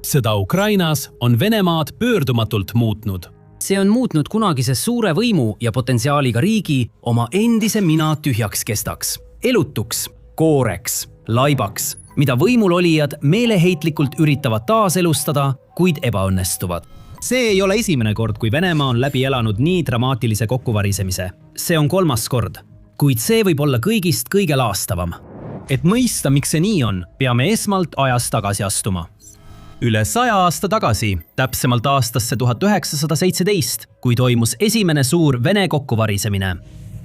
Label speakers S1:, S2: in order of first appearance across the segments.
S1: Sõda Ukrainas on Venemaad pöördumatult muutnud.
S2: See on muutnud kunagise suure võimu ja potentsiaaliga riigi oma endise mina tühjaks kestaks, elutuks, kooreks, laibaks, mida võimulolijad meeleheitlikult üritavad taaselustada, kuid ebaõnnestuvad. See ei ole esimene kord, kui Venemaa on läbi elanud nii dramaatilise kokkuvarisemise. See on 3. kord, kuid see võib olla kõigist kõige laastavam. Et mõista, miks see nii on, peame esmalt ajas tagasi astuma. Üle 100 aasta tagasi, täpsemalt aastasse 1917, kui toimus esimene suur Vene kokkuvarisemine.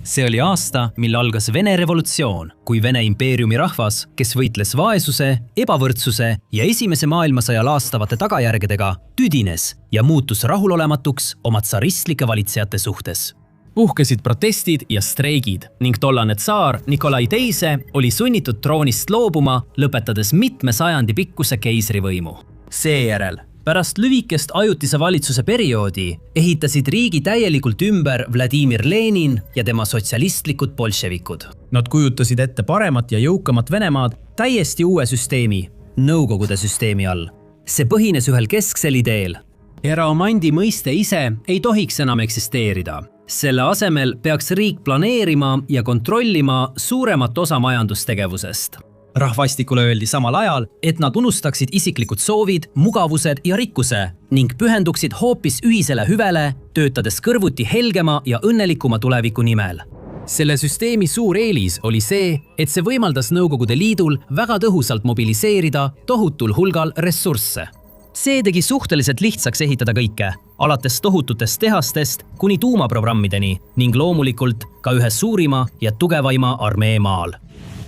S2: See oli aasta, mil algas Vene revolutsioon, kui Vene impeeriumi rahvas, kes võitles vaesuse, ebavõrdsuse ja esimese maailmasõja laastavate tagajärgedega, tüdines ja muutus rahulolematuks oma tsaristlike valitsejate suhtes. Puhkesid protestid ja streigid ning tollane tsaar Nikolai II oli sunnitud troonist loobuma, lõpetades mitme sajandi pikkuse keisrivõimu. Seejärel, pärast lüvikest ajutise valitsuse perioodi, ehitasid riigi täielikult ümber Vladimir Lenin ja tema sotsialistlikud bolševikud. Nad kujutasid ette paremat ja jõukamat Venemaad täiesti uue süsteemi, Nõukogude süsteemi all. See põhines ühel kesksel ideel. Eraomandi mõiste ise ei tohiks enam eksisteerida. Selle asemel peaks riik planeerima ja kontrollima suuremat osa majandustegevusest. Rahvastikule öeldi samal ajal, et nad unustaksid isiklikud soovid, mugavused ja rikkuse ning pühenduksid hoopis ühisele hüvele, töötades kõrvuti helgema ja õnnelikuma tuleviku nimel. Selle süsteemi suur eelis oli see, et see võimaldas Nõukogude Liidul väga tõhusalt mobiliseerida tohutul hulgal ressursse. See tegi suhteliselt lihtsaks ehitada kõike, alates tohututest tehastest kuni tuumaprogrammideni ning loomulikult ka ühe suurima ja tugevaima armee maal.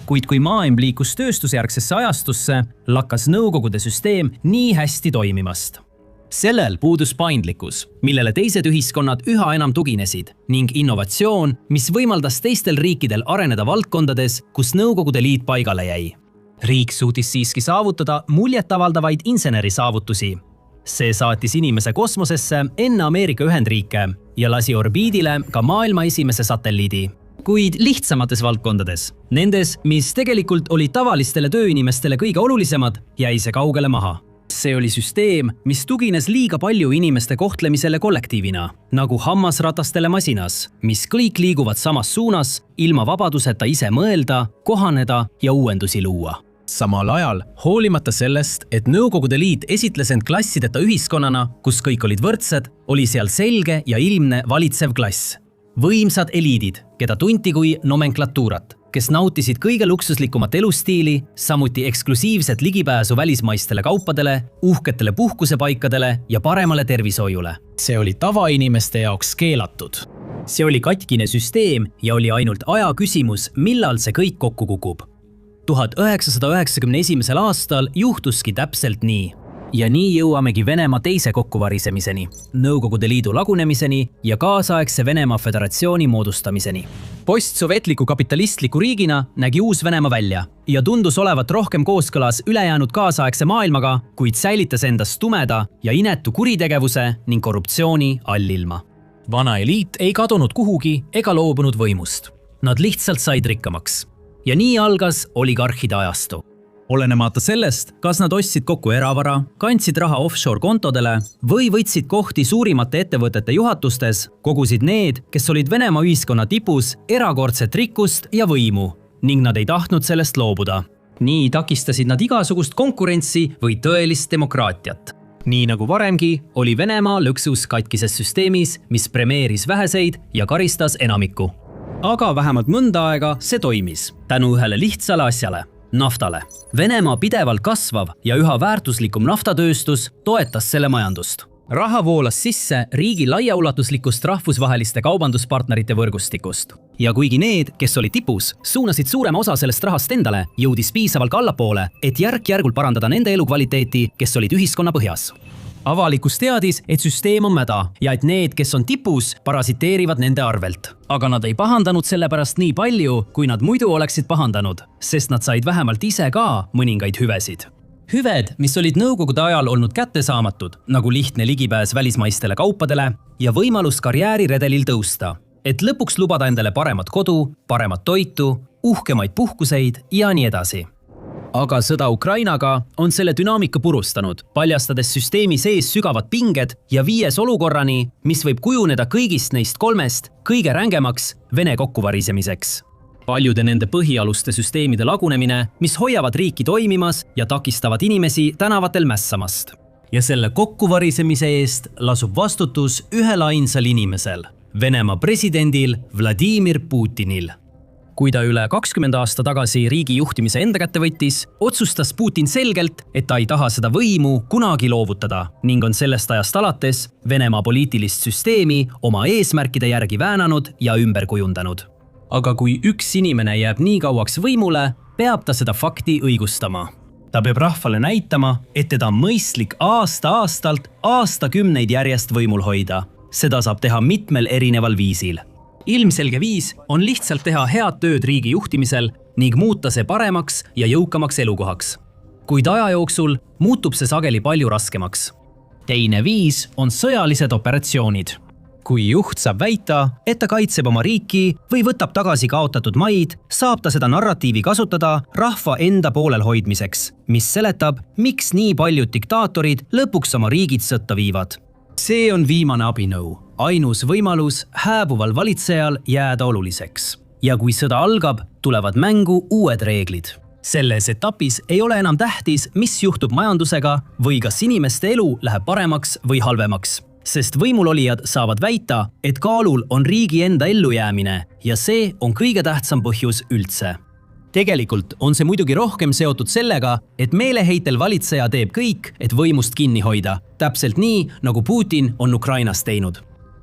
S2: Kuid kui maailm liikus tööstusjärgsesse ajastusse, lakkas Nõukogude süsteem nii hästi toimimast. Sellel puudus paindlikkus, millele teised ühiskonnad üha enam tuginesid ning innovatsioon, mis võimaldas teistel riikidel areneda valdkondades, kus Nõukogude Liit paigale jäi. Riik suutis siiski saavutada muljetavaldavaid insenerisaavutusi. See saatis inimese kosmosesse enne Ameerika Ühendriike ja lasi orbiidile ka maailma esimese satelliidi. Kuid lihtsamates valdkondades, nendes, mis tegelikult oli tavalistele tööinimestele kõige olulisemad, jäi see kaugele maha. See oli süsteem, mis tugines liiga palju inimeste kohtlemisele kollektiivina, nagu hammasratastele masinas, mis kõik liiguvad samas suunas, ilma vabaduseta ise mõelda, kohaneda ja uuendusi luua. Samal ajal, hoolimata sellest, et Nõukogude Liit esitles end klassideta ühiskonnana, kus kõik olid võrdsed, oli seal selge ja ilmne valitsev klass. Võimsad eliidid, keda tunti kui nomenklatuurat, kes nautisid kõige luksuslikumat elustiili, samuti eksklusiivset ligipääsu välismaistele kaupadele, uhketele puhkusepaikadele ja paremale tervishoiule. See oli tavainimeste jaoks keelatud. See oli katkine süsteem ja oli ainult aja küsimus, millal see kõik kokku kukub. 1991. aastal juhtuski täpselt nii. Ja nii jõuamegi Venemaa teise kokkuvarisemiseni, Nõukogude Liidu lagunemiseni ja kaasaegse Venemaa Föderatsiooni moodustamiseni. Postsovetliku kapitalistliku riigina nägi uus Venemaa välja ja tundus olevat rohkem kooskõlas ülejäänud kaasaegse maailmaga, kuid säilitas endas tumeda ja inetu kuritegevuse ning korruptsiooni allilma. Vana eliit ei kadunud kuhugi ega loobunud võimust. Nad lihtsalt said rikkamaks. Ja nii algas oligarhide ajastu. Olenemata sellest, kas nad ostsid kokku eravara, kandsid raha offshore-kontodele või võtsid kohti suurimate ettevõtete juhatustes, kogusid need, kes olid Venemaa ühiskonna tipus, erakordset rikkust ja võimu, ning nad ei tahtnud sellest loobuda. Nii takistasid nad igasugust konkurentsi või tõelist demokraatiat. Nii nagu varemgi, oli Venemaa lõksus katkises süsteemis, mis premeeris väheseid ja karistas enamikku. Aga vähemalt mõnda aega see toimis, tänu ühele lihtsale asjale. Naftale. Venemaa pidevalt kasvav ja üha väärtuslikum naftatööstus toetas selle majandust. Raha voolas sisse riigi laiaulatuslikust rahvusvaheliste kaubanduspartnerite võrgustikust. Ja kuigi need, kes olid tipus, suunasid suurema osa sellest rahast endale, jõudis piisavalt allapoole, et järk-järgult parandada nende elukvaliteeti, kes olid ühiskonna põhjas. Avalikkus teadis, et süsteem on mäda ja et need, kes on tipus, parasiteerivad nende arvelt. Aga nad ei pahandanud selle pärast nii palju, kui nad muidu oleksid pahandanud, sest nad said vähemalt ise ka mõningaid hüvesid. Hüved, mis olid Nõukogude ajal olnud kättesaamatud, nagu lihtne ligipääs välismaistele kaupadele ja võimalus karjääriredelil tõusta, et lõpuks lubada endale paremat kodu, paremat toitu, uhkemaid puhkuseid ja nii edasi. Aga sõda Ukrainaga on selle dünaamika purustanud, paljastades süsteemi sees sügavad pinged ja viies olukorrani, mis võib kujuneda kõigist neist 3 kõige rängemaks Vene kokkuvarisemiseks. Paljude nende põhialuste süsteemide lagunemine, mis hoiavad riiki toimimas ja takistavad inimesi tänavatel mässamast. Ja selle kokkuvarisemise eest lasub vastutus ühel ainsal inimesel, Venemaa presidendil Vladimir Putinil. Kui ta üle 20 aasta tagasi riigi juhtimise enda kätte võttis, otsustas Putin selgelt, et ta ei taha seda võimu kunagi loovutada ning on sellest ajast alates Venemaa poliitilist süsteemi oma eesmärkide järgi väänanud ja ümber kujundanud. Aga kui üks inimene jääb nii kauaks võimule, peab ta seda fakti õigustama. Ta peab rahvale näitama, et teda on mõistlik aasta-aastalt aastakümneid järjest võimul hoida. Seda saab teha mitmel erineval viisil. Ilmselge viis on lihtsalt teha head tööd riigi juhtimisel ning muuta see paremaks ja jõukamaks elukohaks. Kuid aja jooksul muutub see sageli palju raskemaks. Teine viis on sõjalised operatsioonid. Kui juht saab väita, et ta kaitseb oma riiki või võtab tagasi kaotatud maid, saab ta seda narratiivi kasutada rahva enda poolel hoidmiseks, mis seletab, miks nii paljud diktaatorid lõpuks oma riigid sõtta viivad. See on viimane abinõu, ainus võimalus hääbuval valitsejal jääda oluliseks. Ja kui sõda algab, tulevad mängu uued reeglid. Selles etapis ei ole enam tähtis, mis juhtub majandusega või kas inimeste elu läheb paremaks või halvemaks. Sest võimulolijad saavad väita, et kaalul on riigi enda ellujäämine ja see on kõige tähtsam põhjus üldse. Tegelikult on see muidugi rohkem seotud sellega, et meeleheitel valitseja teeb kõik, et võimust kinni hoida, täpselt nii, nagu Putin on Ukrainas teinud.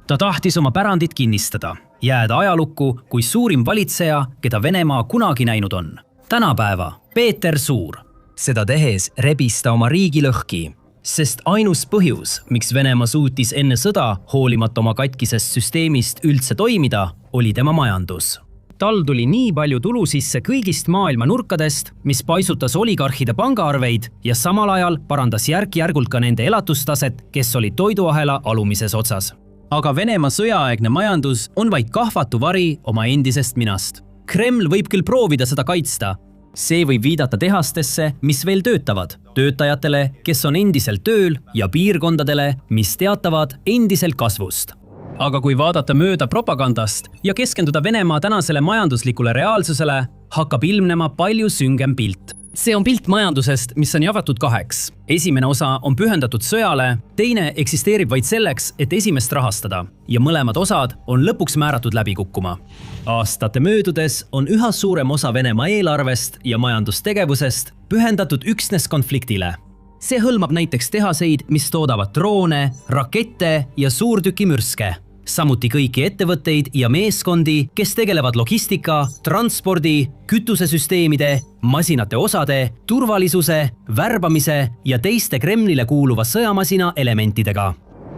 S2: Ta tahtis oma pärandit kinnistada, jääda ajalukku kui suurim valitseja, keda Venemaa kunagi näinud on. Tänapäeva Peeter Suur. Seda tehes rebis ta oma riigi lõhki, sest ainus põhjus, miks Venemaa suutis enne sõda hoolimata oma katkisest süsteemist üldse toimida, oli tema majandus. Tal tuli nii palju tulu sisse kõigist maailma nurkadest, mis paisutas oligarhide pangaarveid ja samal ajal parandas järk-järgult ka nende elatustaset, kes olid toiduahela alumises otsas. Aga Venemaa sõjaaegne majandus on vaid kahvatu vari oma endisest minast. Kreml võib küll proovida seda kaitsta. See võib viidata tehastesse, mis veel töötavad, töötajatele, kes on endiselt tööl ja piirkondadele, mis teatavad endiselt kasvust. Aga kui vaadata mööda propagandast ja keskenduda Venemaa tänasele majanduslikule reaalsusele, hakkab ilmnema palju süngem pilt. See on pilt majandusest, mis on jagatud 2. Esimene osa on pühendatud sõjale, teine eksisteerib vaid selleks, et esimest rahastada ja mõlemad osad on lõpuks määratud läbi kukkuma. Aastate möödudes on üha suurem osa Venemaa eelarvest ja majandustegevusest pühendatud üksnes konfliktile. See hõlmab näiteks tehaseid, mis toodavad droone, rakette ja suurtükimürske. Samuti kõiki ettevõtteid ja meeskondi, kes tegelevad logistika, transpordi, kütusesüsteemide, masinate osade, turvalisuse, värbamise ja teiste Kremlile kuuluva sõjamasina elementidega.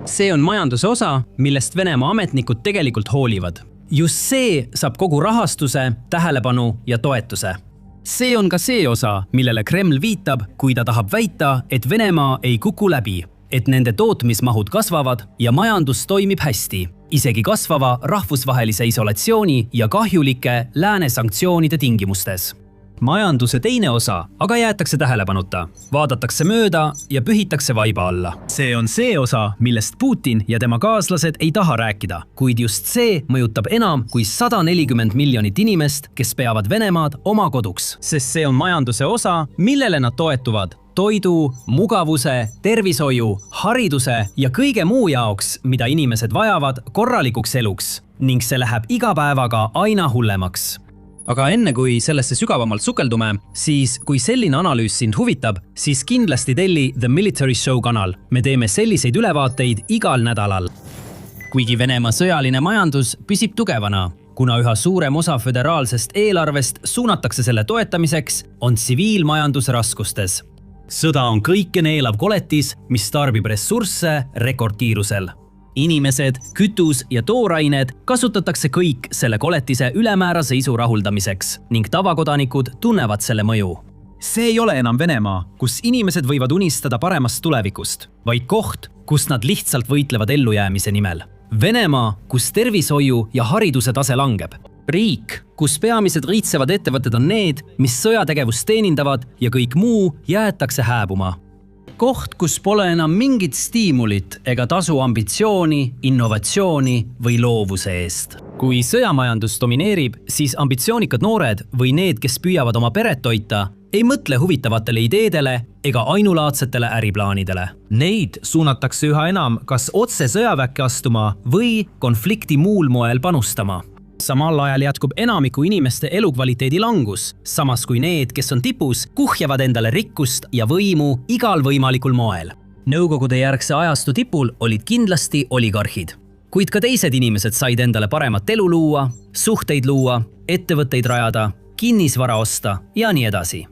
S2: See on majanduse osa, millest Venemaa ametnikud tegelikult hoolivad. Just see saab kogu rahastuse, tähelepanu ja toetuse. See on ka see osa, millele Kreml viitab, kui ta tahab väita, et Venemaa ei kuku läbi, et nende tootmismahud kasvavad ja majandus toimib hästi, isegi kasvava rahvusvahelise isolatsiooni ja kahjulike lääne sanktsioonide tingimustes. Majanduse teine osa aga jäetakse tähelepanuta, vaadatakse mööda ja pühitakse vaiba alla. See on see osa, millest Putin ja tema kaaslased ei taha rääkida, kuid just see mõjutab enam kui 140 miljonit inimest, kes peavad Venemaad oma koduks, sest see on majanduse osa, millele nad toetuvad toidu, mugavuse, tervishoiu, hariduse ja kõige muu jaoks, mida inimesed vajavad korralikuks eluks ning see läheb iga päevaga aina hullemaks. Aga enne kui sellesse sügavamalt sukeldume, siis kui selline analüüs sind huvitab, siis kindlasti telli The Military Show kanal. Me teeme selliseid ülevaateid igal nädalal. Kuigi Venemaa sõjaline majandus püsib tugevana, kuna üha suurem osa föderaalsest eelarvest suunatakse selle toetamiseks, on tsiviilmajandus raskustes. Sõda on kõike neelav koletis, mis tarbib ressursse rekordkiirusel. Inimesed, kütus ja toorained kasutatakse kõik selle koletise ülemäärase isu rahuldamiseks ning tavakodanikud tunnevad selle mõju. See ei ole enam Venemaa, kus inimesed võivad unistada paremast tulevikust, vaid koht, kus nad lihtsalt võitlevad ellujäämise nimel. Venemaa, kus tervishoiu ja hariduse tase langeb. Riik, kus peamised riitsevad ettevõtted on need, mis sõjategevust teenindavad ja kõik muu jäetakse hääbuma. Koht, kus pole enam mingit stiimulit ega tasu ambitsiooni, innovatsiooni või loovuse eest. Kui sõjamajandus domineerib, siis ambitsioonikad noored või need, kes püüavad oma peret toita, ei mõtle huvitavatele ideedele ega ainulaadsetele äriplaanidele.
S3: Neid suunatakse üha enam kas otse sõjaväkke astuma või konflikti muul moel panustama.
S2: Samal ajal jätkub enamiku inimeste elukvaliteedi langus, samas kui need, kes on tipus, kuhjavad endale rikkust ja võimu igal võimalikul moel. Nõukogude järgse ajastu tipul olid kindlasti oligarhid. Kuid ka teised inimesed said endale paremat elu luua, suhteid luua, ettevõtteid rajada, kinnisvara osta ja nii edasi.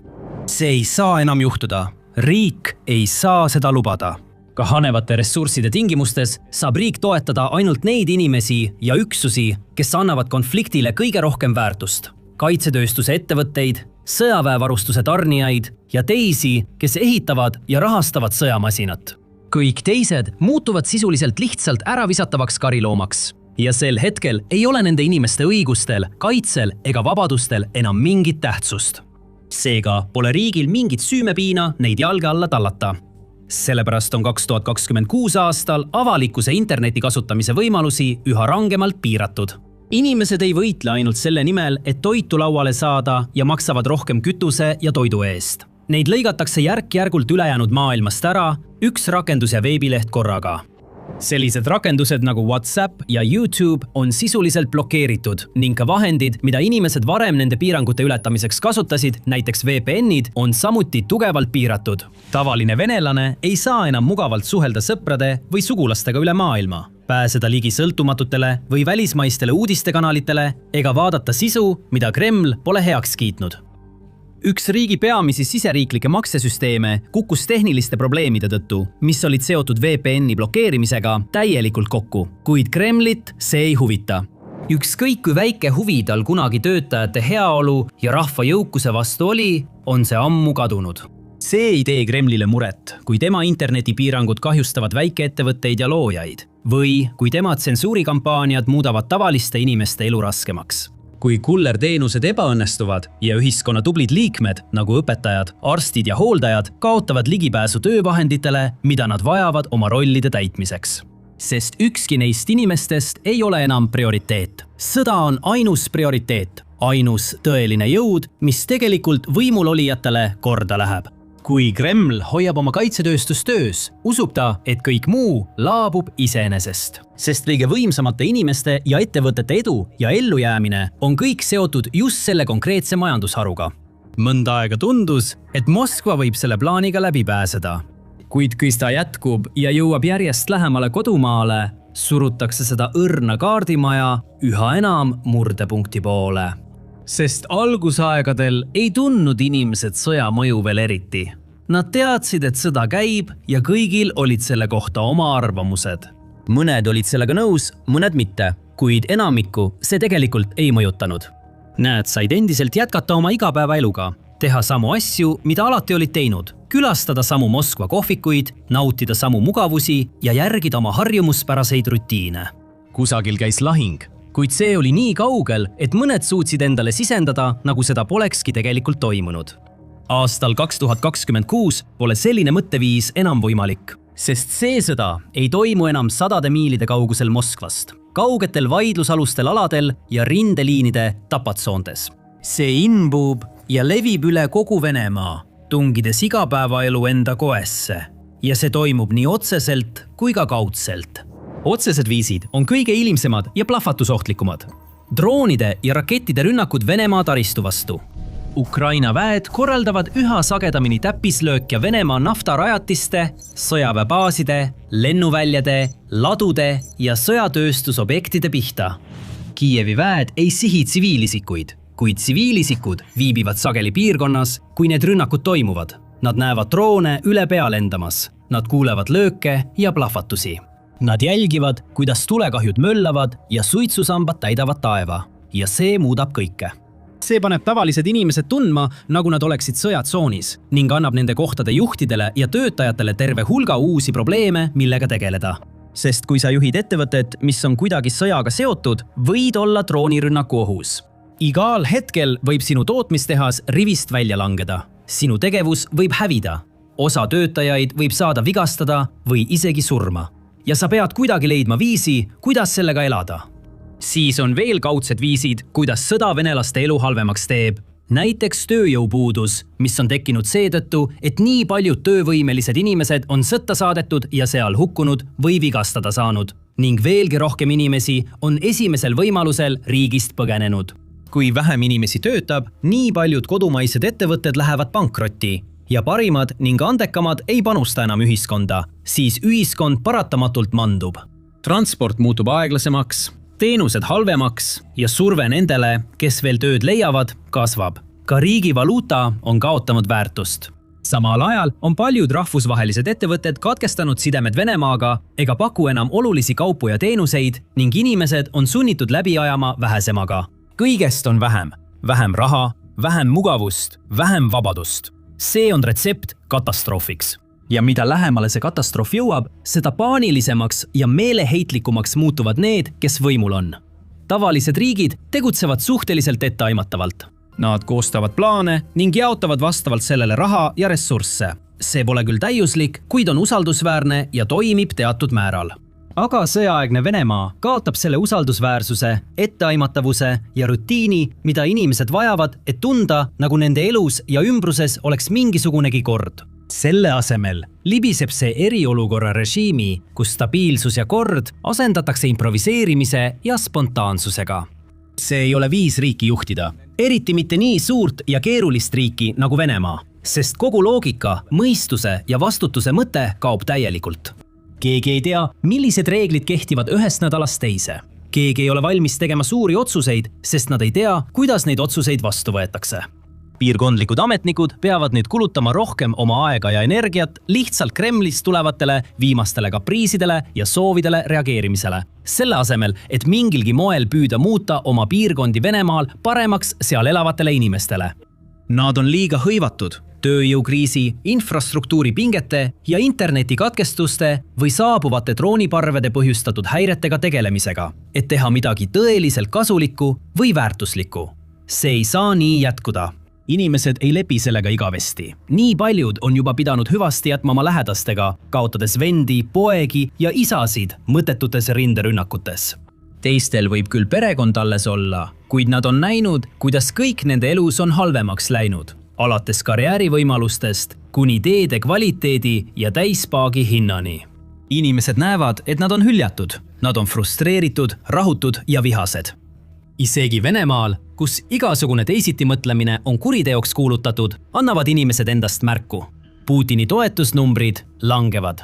S2: See ei saa enam juhtuda. Riik ei saa seda lubada. Ka hanevate ressursside tingimustes saab riik toetada ainult neid inimesi ja üksusi, kes annavad konfliktile kõige rohkem väärtust. Kaitsetööstuse ettevõtteid, sõjaväevarustuse tarnijaid ja teisi, kes ehitavad ja rahastavad sõjamasinat. Kõik teised muutuvad sisuliselt lihtsalt äravisatavaks kariloomaks. Ja sel hetkel ei ole nende inimeste õigustel, kaitsel ega vabadustel enam mingit tähtsust. Seega pole riigil mingit süümepiina neid jalge alla tallata. Sellepärast on 2026 aastal avalikkuse interneti kasutamise võimalusi üha rangemalt piiratud. Inimesed ei võitle ainult selle nimel, et toitu lauale saada ja maksavad rohkem kütuse ja toidu eest. Neid lõigatakse järk-järgult ülejäänud maailmast ära, üks rakendus ja veebileht korraga. Sellised rakendused nagu WhatsApp ja YouTube on sisuliselt blokeeritud ning ka vahendid, mida inimesed varem nende piirangute ületamiseks kasutasid, näiteks VPN-id, on samuti tugevalt piiratud. Tavaline venelane ei saa enam mugavalt suhelda sõprade või sugulastega üle maailma, pääseda ligi sõltumatutele või välismaistele uudistekanalitele ega vaadata sisu, mida Kreml pole heaks kiitnud. Üks riigi peamisi siseriiklikke maksesüsteeme kukkus tehniliste probleemide tõttu, mis olid seotud VPN-i blokeerimisega täielikult kokku, kuid Kremlit see ei huvita. Ükskõik kui väike huvi tal kunagi töötajate heaolu ja rahva jõukuse vastu oli, on see ammu kadunud. See ei tee Kremlile muret, kui tema internetipiirangud kahjustavad väikeettevõtteid ja loojaid või kui tema tsensuurikampaaniad muudavad tavaliste inimeste elu raskemaks. Kui kullerteenused ebaõnnestuvad ja ühiskonna tublid liikmed, nagu õpetajad, arstid ja hooldajad, kaotavad ligipääsu töövahenditele, mida nad vajavad oma rollide täitmiseks. Sest ükski neist inimestest ei ole enam prioriteet. Sõda on ainus prioriteet, ainus tõeline jõud, mis tegelikult võimulolijatele korda läheb. Kui Kreml hoiab oma kaitsetööstust töös, usub ta, et kõik muu laabub iseenesest. Sest kõige võimsamate inimeste ja ettevõtete edu ja ellujäämine on kõik seotud just selle konkreetse majandusharuga. Mõnda aega tundus, et Moskva võib selle plaaniga läbi pääseda. Kuid kui ta jätkub ja jõuab järjest lähemale kodumaale, surutakse seda õrna kaardimaja üha enam murdepunkti poole. Sest algusaegadel ei tundnud inimesed sõja mõju veel eriti. Nad teadsid, et sõda käib ja kõigil olid selle kohta oma arvamused. Mõned olid sellega nõus, mõned mitte, kuid enamikku see tegelikult ei mõjutanud. Nad said endiselt jätkata oma igapäevaeluga, teha samu asju, mida alati olid teinud, külastada samu Moskva kohvikuid, nautida samu mugavusi ja järgida oma harjumuspäraseid rutiine. Kusagil käis lahing. Kuid see oli nii kaugel, et mõned suutsid endale sisendada, nagu seda polekski tegelikult toimunud. Aastal 2026 pole selline mõtteviis enam võimalik, sest see sõda ei toimu enam sadade miilide kaugusel Moskvast, kaugetel vaidlusalustel aladel ja rindeliinide tapatsoontes. See inbub ja levib üle kogu Venemaa, tungides igapäevaelu enda koesse. Ja see toimub nii otseselt kui ka kaudselt. Otsesed viisid on kõige ilmsemad ja plahvatusohtlikumad. Droonide ja rakettide rünnakud Venemaa taristu vastu. Ukraina väed korraldavad üha sagedamini täppislööke Venemaa naftarajatiste, sõjaväebaaside, lennuväljade, ladude ja sõjatööstusobjektide pihta. Kiievi väed ei sihi tsiviilisikuid, kuid tsiviilisikud viibivad sageli piirkonnas, kui need rünnakud toimuvad. Nad näevad droone üle pea lendamas, nad kuulevad lööke ja plahvatusi. Nad jälgivad, kuidas tulekahjud möllavad ja suitsusambad täidavad taeva. Ja see muudab kõike. See paneb tavalised inimesed tundma, nagu nad oleksid sõjatsoonis ning annab nende kohtade juhtidele ja töötajatele terve hulga uusi probleeme, millega tegeleda. Sest kui sa juhid ettevõtet, mis on kuidagi sõjaga seotud, võid olla droonirünnaku ohus. Igal hetkel võib sinu tootmistehas rivist välja langeda. Sinu tegevus võib hävida. Osa töötajaid võib saada vigastada või isegi surma. Ja sa pead kuidagi leidma viisi, kuidas sellega elada. Siis on veel kaudsed viisid, kuidas sõda venelaste elu halvemaks teeb. Näiteks tööjõupuudus, mis on tekkinud seetõttu, et nii paljud töövõimelised inimesed on sõtta saadetud ja seal hukkunud või vigastada saanud. Ning veelgi rohkem inimesi on esimesel võimalusel riigist põgenenud. Kui vähem inimesi töötab, nii paljud kodumaised ettevõtted lähevad pankrotti ja parimad ning andekamad ei panusta enam ühiskonda, siis ühiskond paratamatult mandub. Transport muutub aeglasemaks, teenused halvemaks ja surve nendele, kes veel tööd leiavad, kasvab. Ka riigi valuuta on kaotanud väärtust. Samal ajal on paljud rahvusvahelised ettevõtted katkestanud sidemed Venemaaga ega paku enam olulisi kaupu ja teenuseid ning inimesed on sunnitud läbi ajama vähesemaga. Kõigest on vähem. Vähem raha, vähem mugavust, vähem vabadust. See on retsept katastroofiks. Ja mida lähemale see katastroof jõuab, seda paanilisemaks ja meeleheitlikumaks muutuvad need, kes võimul on. Tavalised riigid tegutsevad suhteliselt etteaimatavalt. Nad koostavad plaane ning jaotavad vastavalt sellele raha ja ressursse. See pole küll täiuslik, kuid on usaldusväärne ja toimib teatud määral. Aga sõjaaegne Venemaa kaotab selle usaldusväärsuse, etteaimatavuse ja rutiini, mida inimesed vajavad, et tunda, nagu nende elus ja ümbruses oleks mingisugunegi kord. Selle asemel libiseb see eriolukorra režiimi, kus stabiilsus ja kord asendatakse improviseerimise ja spontaansusega. See ei ole viis riiki juhtida, eriti mitte nii suurt ja keerulist riiki nagu Venemaa, sest kogu loogika, mõistuse ja vastutuse mõte kaob täielikult. Keegi ei tea, millised reeglid kehtivad ühest nädalast teise. Keegi ei ole valmis tegema suuri otsuseid, sest nad ei tea, kuidas neid otsuseid vastu võetakse. Piirkondlikud ametnikud peavad nüüd kulutama rohkem oma aega ja energiat lihtsalt Kremlist tulevatele viimastele kapriisidele ja soovidele reageerimisele. Selle asemel, et mingilgi moel püüda muuta oma piirkondi Venemaal paremaks seal elavatele inimestele. Nad on liiga hõivatud tööjõukriisi, infrastruktuuri pingete ja internetikatkestuste või saabuvate drooniparvede põhjustatud häiretega tegelemisega, et teha midagi tõeliselt kasulikku või väärtuslikku. See ei saa nii jätkuda. Inimesed ei lepi sellega igavesti. Nii paljud on juba pidanud hüvasti jätma oma lähedastega, kaotades vendi, poegi ja isasid mõttetutes rinderünnakutes. Teistel võib küll perekond alles olla, kuid nad on näinud, kuidas kõik nende elus on halvemaks läinud, alates karjäärivõimalustest kuni teede kvaliteedi ja täispaagi hinnani. Inimesed näevad, et nad on hüljatud, nad on frustreeritud, rahutud ja vihased. Isegi Venemaal, kus igasugune teisitimõtlemine on kuriteoks kuulutatud, annavad inimesed endast märku. Putini toetusnumbrid langevad.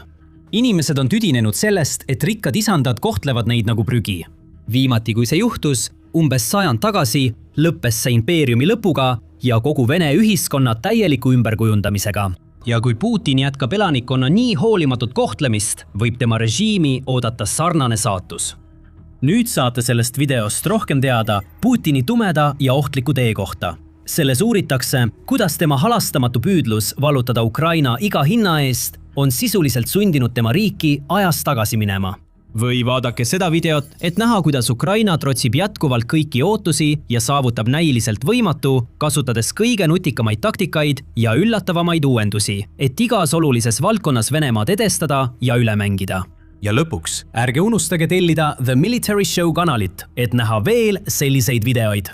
S2: Inimesed on tüdinenud sellest, et rikkad isandad kohtlevad neid nagu prügi. Viimati, kui see juhtus, umbes 100 tagasi, lõppes see impeeriumi lõpuga ja kogu Vene ühiskonna täieliku ümberkujundamisega. Ja kui Putin jätkab elanikkonna nii hoolimatut kohtlemist, võib tema režiimi oodata sarnane saatus. Nüüd saate sellest videost rohkem teada Putini tumeda ja ohtliku tee kohta. Selles uuritakse, kuidas tema halastamatu püüdlus vallutada Ukraina iga hinna eest on sisuliselt sundinud tema riiki ajas tagasi minema. Või vaadake seda videot, et näha, kuidas Ukraina trotsib jätkuvalt kõiki ootusi ja saavutab näiliselt võimatu, kasutades kõige nutikamaid taktikaid ja üllatavamaid uuendusi, et igas olulises valdkonnas Venemaad edestada ja üle mängida. Ja lõpuks, ärge unustage tellida The Military Show kanalit, et näha veel selliseid videoid.